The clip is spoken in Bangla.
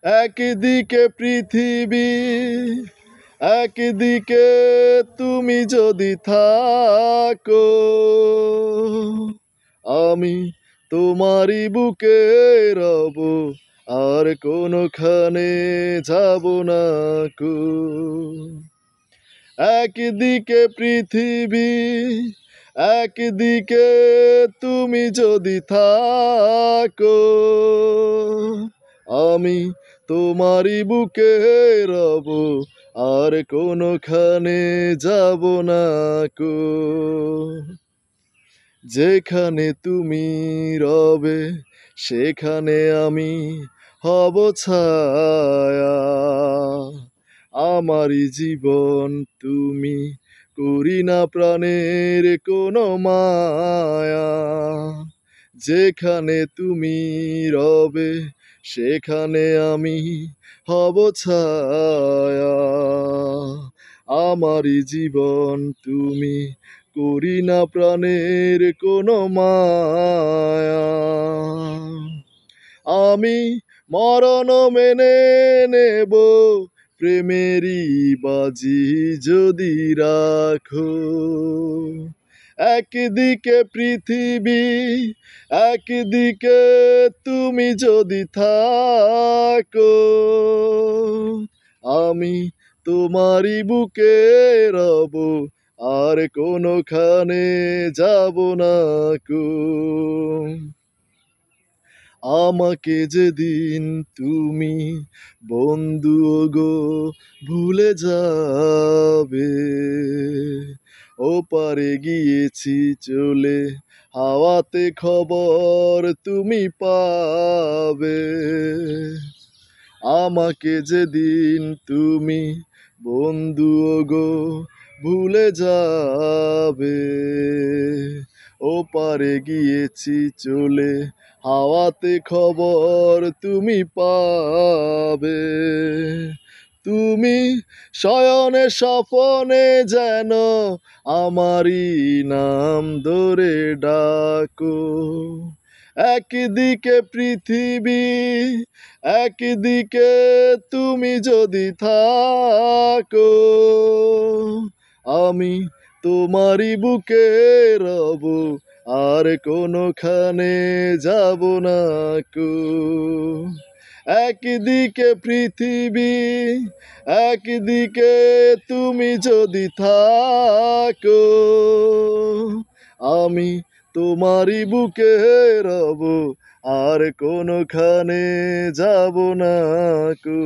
একদিকে পৃথিবী, একদিকে তুমি যদি থাকো, আমি তোমারই বুকে রব, আর কোনোখানে যাব না কো। একদিকে পৃথিবী, একদিকে তুমি যদি থাকো, আমি তোমারই বুকে রব, আর কোনোখানে যাব না কো। যেখানে তুমি রবে সেখানে আমি হব ছায়া, আমারই জীবন তুমি, করি না প্রাণের কোনো মায়া। যেখানে তুমি রবে সেখানে আমি হব ছায়া, আমারই জীবন তুমি, করি না প্রাণের কোনো মায়া। আমি মরণ মেনে নেব, প্রেমেরই বাজি যদি রাখো। একদিকে পৃথিবী, একদিকে তুমি যদি থাকো, আমি তোমারই বুকে রব, আর কোনোখানে যাব না কো। আমাকে যেদিন তুমি বন্ধু গো ভুলে যাবে, ওপারে গিয়েছি চলে, হাওয়াতে খবর তুমি পাবে। আমাকে যেদিন তুমি বন্ধু গো ভুলে যাবে, ওপারে গিয়েছি চলে, হাওয়াতে খবর তুমি পাবে। তুমি শয়নে স্বপনে যেন আমারই নাম ধরে ডাকো। একদিকে পৃথিবী, একদিকে তুমি যদি থাকো, আমি তোমারই বুকে রব, আর কোনোখানে যাব না কো। একদিকে পৃথিবী, একদিকে তুমি যদি থাকো, আমি তোমারই বুকে রব, আর কোনোখানে যাব না কো।